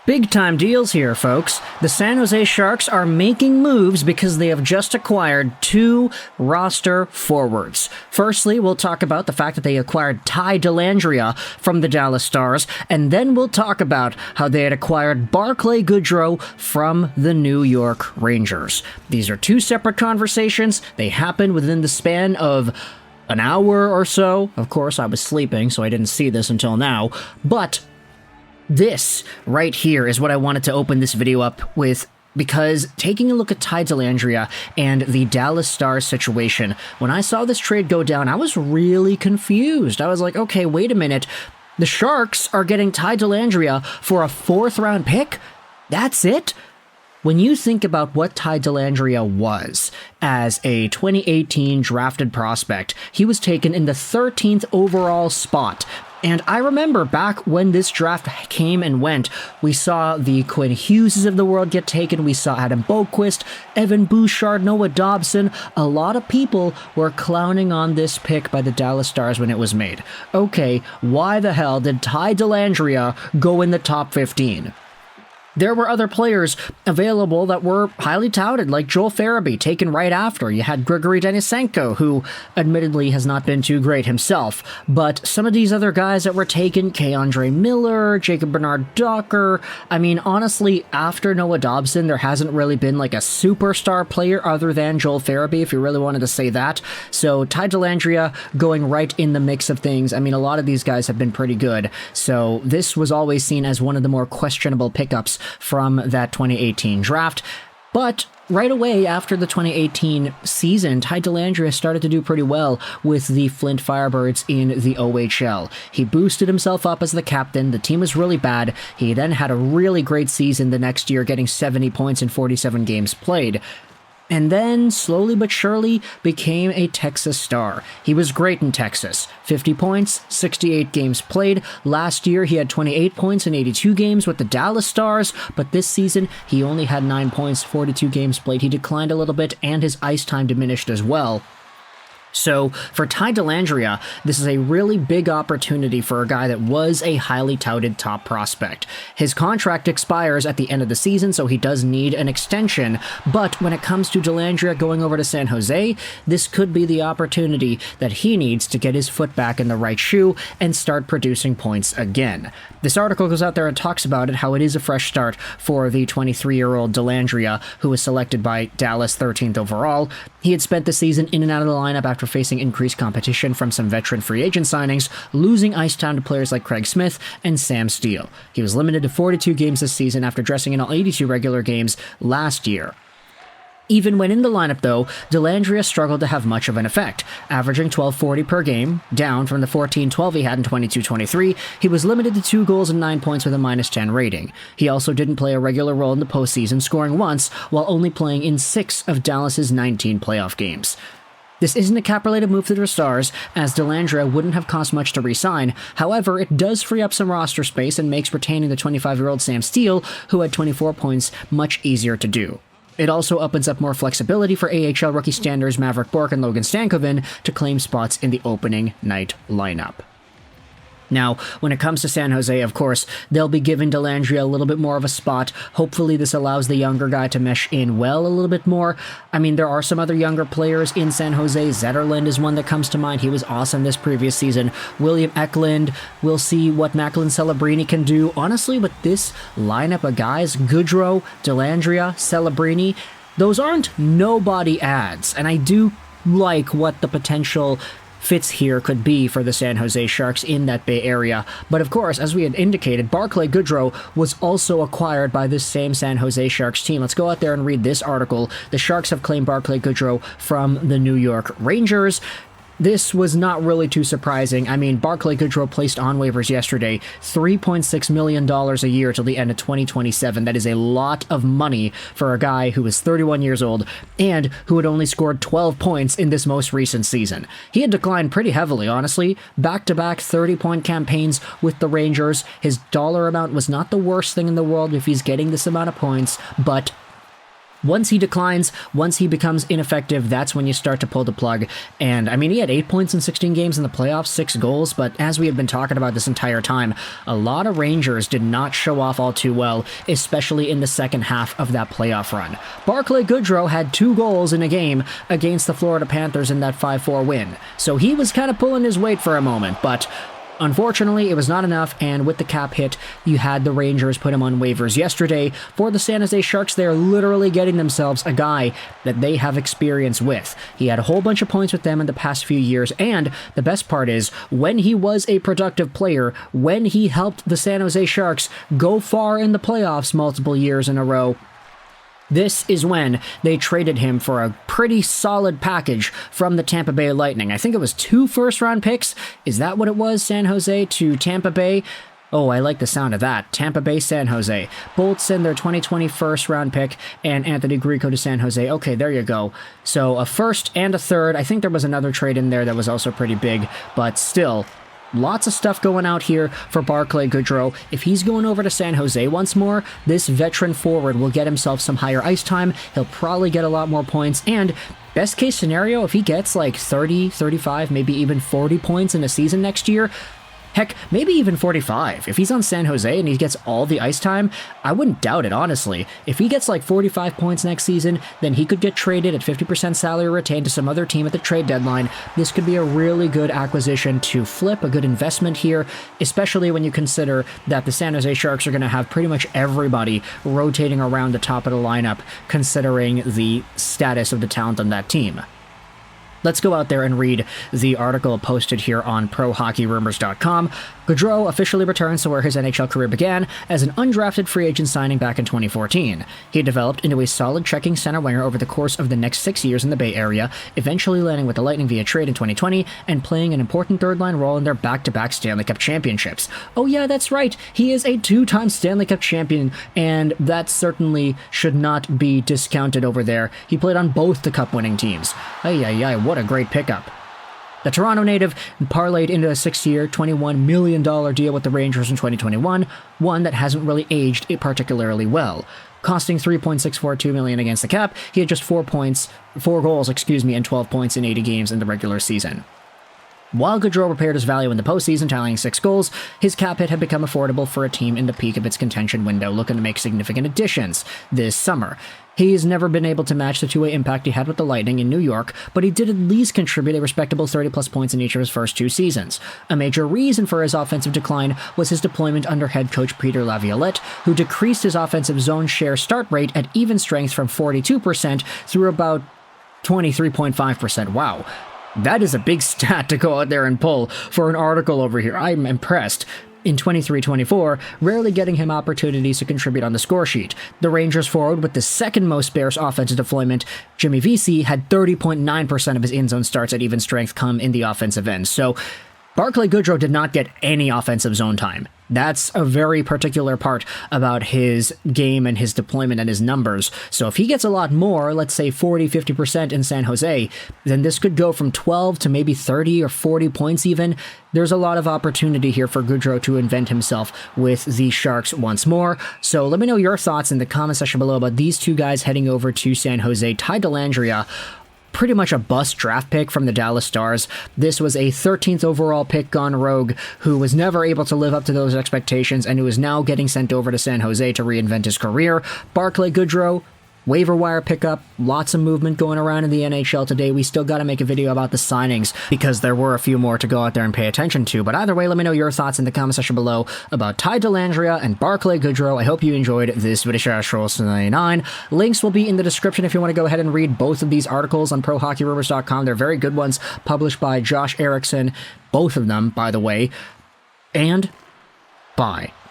Big time deals here, folks. The San Jose Sharks are making moves because they have just acquired 2 roster forwards. Firstly, we'll talk about the fact that they acquired Ty Dellandrea from the Dallas Stars, and then we'll talk about how they had acquired Barclay Goodrow from the New York Rangers. These are 2 separate conversations. They happen within the span of an hour or so. Of course, I was sleeping, so I didn't see this until now, but this right here is what I wanted to open this video up with, because taking a look at Ty Dellandrea and the Dallas Stars situation, when I saw this trade go down, I was really confused. I was like, okay, wait a minute. The Sharks are getting Ty Dellandrea for a 4th-round pick? That's it? When you think about what Ty Dellandrea was as a 2018 drafted prospect, he was taken in the 13th overall spot. And I remember back when this draft came and went, we saw the Quinn Hugheses of the world get taken, we saw Adam Boqvist, Evan Bouchard, Noah Dobson. A lot of people were clowning on this pick by the Dallas Stars when it was made. Okay, why the hell did Ty Dellandrea go in the top 15? There were other players available that were highly touted, like Joel Farabee, taken right after. You had Grigory Denisenko, who admittedly has not been too great himself. But some of these other guys that were taken, K-Andre Miller, Jacob Bernard-Docker, I mean, honestly, after Noah Dobson, there hasn't really been like a superstar player other than Joel Farabee, if you really wanted to say that. So Ty Dellandrea going right in the mix of things. I mean, a lot of these guys have been pretty good. So this was always seen as one of the more questionable pickups from that 2018 draft. But right away after the 2018 season, Ty Dellandrea started to do pretty well with the Flint Firebirds in the OHL. He boosted himself up as the captain. The team was really bad. He then had a really great season the next year, getting 70 points in 47 games played. And then, slowly but surely, became a Texas Star. He was great in Texas. 50 points, 68 games played. Last year, he had 28 points in 82 games with the Dallas Stars, but this season, he only had 9 points, 42 games played. He declined a little bit, and his ice time diminished as well. So, for Ty Dellandrea, this is a really big opportunity for a guy that was a highly touted top prospect. His contract expires at the end of the season, so he does need an extension, but when it comes to Dellandrea going over to San Jose, this could be the opportunity that he needs to get his foot back in the right shoe and start producing points again. This article goes out there and talks about it, how it is a fresh start for the 23-year-old Dellandrea, who was selected by Dallas 13th overall. He had spent the season in and out of the lineup after facing increased competition from some veteran free agent signings, losing ice time to players like Craig Smith and Sam Steele. He was limited to 42 games this season after dressing in all 82 regular games last year. Even when in the lineup, though, Dellandrea struggled to have much of an effect, averaging 12.40 per game, down from the 14.12 he had in 22-23. He was limited to 2 goals and 9 points with a -10 rating. He also didn't play a regular role in the postseason, scoring once while only playing in 6 of Dallas's 19 playoff games. This isn't a cap-related move for the Stars, as Dellandrea wouldn't have cost much to re-sign. However, it does free up some roster space and makes retaining the 25-year-old Sam Steele, who had 24 points, much easier to do. It also opens up more flexibility for AHL rookie standards Maverick Bourque and Logan Stankoven to claim spots in the opening night lineup. Now, when it comes to San Jose, of course, they'll be giving Dellandrea a little bit more of a spot. Hopefully this allows the younger guy to mesh in well a little bit more. I mean, there are some other younger players in San Jose. Zetterlund is one that comes to mind. He was awesome this previous season. William Eklund, we'll see what Macklin Celebrini can do. Honestly, with this lineup of guys, Goodrow, Dellandrea, Celebrini, those aren't nobody ads. And I do like what the potential fits here could be for the San Jose Sharks in that Bay Area. But of course, as we had indicated, Barclay Goodrow was also acquired by this same San Jose Sharks team. Let's go out there and read this article. The Sharks have claimed Barclay Goodrow from the New York Rangers. This was not really too surprising. I mean, Barclay Goodrow placed on waivers yesterday, $3.6 million a year till the end of 2027. That is a lot of money for a guy who is 31 years old and who had only scored 12 points in this most recent season. He had declined pretty heavily, honestly. Back-to-back 30-point campaigns with the Rangers. His dollar amount was not the worst thing in the world if he's getting this amount of points, but Once he declines, once he becomes ineffective, that's when you start to pull the plug. And I mean, he had 8 points in 16 games in the playoffs, 6 goals, but as we have been talking about this entire time, a lot of Rangers did not show off all too well, especially in the second half of that playoff run. Barclay Goodrow had 2 goals in a game against the Florida Panthers in that 5-4 win, so he was kind of pulling his weight for a moment, but unfortunately, it was not enough, and with the cap hit, you had the Rangers put him on waivers yesterday. For the San Jose Sharks, they're literally getting themselves a guy that they have experience with. He had a whole bunch of points with them in the past few years, and the best part is, when he was a productive player, when he helped the San Jose Sharks go far in the playoffs multiple years in a row, this is when they traded him for a pretty solid package from the Tampa Bay Lightning. I think it was 2 first-round picks. Is that what it was? San Jose to Tampa Bay? Oh, I like the sound of that. Tampa Bay, San Jose. Both send their 2020 first-round pick and Anthony Grieco to San Jose. Okay, there you go. So a first and a third. I think there was another trade in there that was also pretty big, but still, lots of stuff going out here for Barclay Goodrow. If he's going over to San Jose once more, this veteran forward will get himself some higher ice time. He'll probably get a lot more points, and best case scenario, if he gets like 30, 35, maybe even 40 points in a season next year, heck, maybe even 45. If he's on San Jose and he gets all the ice time, I wouldn't doubt it, honestly. If he gets like 45 points next season, then he could get traded at 50% salary retained to some other team at the trade deadline. This could be a really good acquisition to flip, a good investment here, especially when you consider that the San Jose Sharks are going to have pretty much everybody rotating around the top of the lineup, considering the status of the talent on that team. Let's go out there and read the article posted here on ProHockeyRumors.com. Goodrow officially returns to where his NHL career began as an undrafted free agent signing back in 2014. He developed into a solid checking center winger over the course of the next 6 years in the Bay Area, eventually landing with the Lightning via trade in 2020 and playing an important third-line role in their back-to-back Stanley Cup championships. Oh yeah, that's right, he is a 2-time Stanley Cup champion, and that certainly should not be discounted over there. He played on both the Cup-winning teams. Ay, what a great pickup. The Toronto native parlayed into a 6-year, $21 million deal with the Rangers in 2021, one that hasn't really aged particularly well. Costing $3.642 million against the cap, he had just 4 goals, and 12 points in 80 games in the regular season. While Goodrow repaired his value in the postseason, tallying 6 goals, his cap hit had become affordable for a team in the peak of its contention window looking to make significant additions this summer. He's never been able to match the two-way impact he had with the Lightning in New York, but he did at least contribute a respectable 30-plus points in each of his first 2 seasons. A major reason for his offensive decline was his deployment under head coach Peter Laviolette, who decreased his offensive zone share start rate at even strength from 42% through about 23.5%. Wow. That is a big stat to go out there and pull for an article over here. I'm impressed. In 23-24, rarely getting him opportunities to contribute on the score sheet. The Rangers forward with the second most sparse offensive deployment, Jimmy Vesey, had 30.9% of his in-zone starts at even strength come in the offensive end. So Barclay Goodrow did not get any offensive zone time. That's a very particular part about his game and his deployment and his numbers. So if he gets a lot more, let's say 40-50% in San Jose, then this could go from 12 to maybe 30 or 40 points even. There's a lot of opportunity here for Goodrow to invent himself with the Sharks once more. So let me know your thoughts in the comment section below about these two guys heading over to San Jose. Ty Dellandrea, pretty much a bust draft pick from the Dallas Stars. This was a 13th overall pick gone rogue who was never able to live up to those expectations and who is now getting sent over to San Jose to reinvent his career. Barclay Goodrow, waiver wire pickup, lots of movement going around in the NHL today. We still got to make a video about the signings because there were a few more to go out there and pay attention to. But either way, let me know your thoughts in the comment section below about Ty Dellandrea and Barclay Goodrow. I hope you enjoyed this video. 99. Links will be in the description if you want to go ahead and read both of these articles on ProHockeyRumors.com. They're very good ones, published by Josh Erickson. Both of them, by the way. And bye.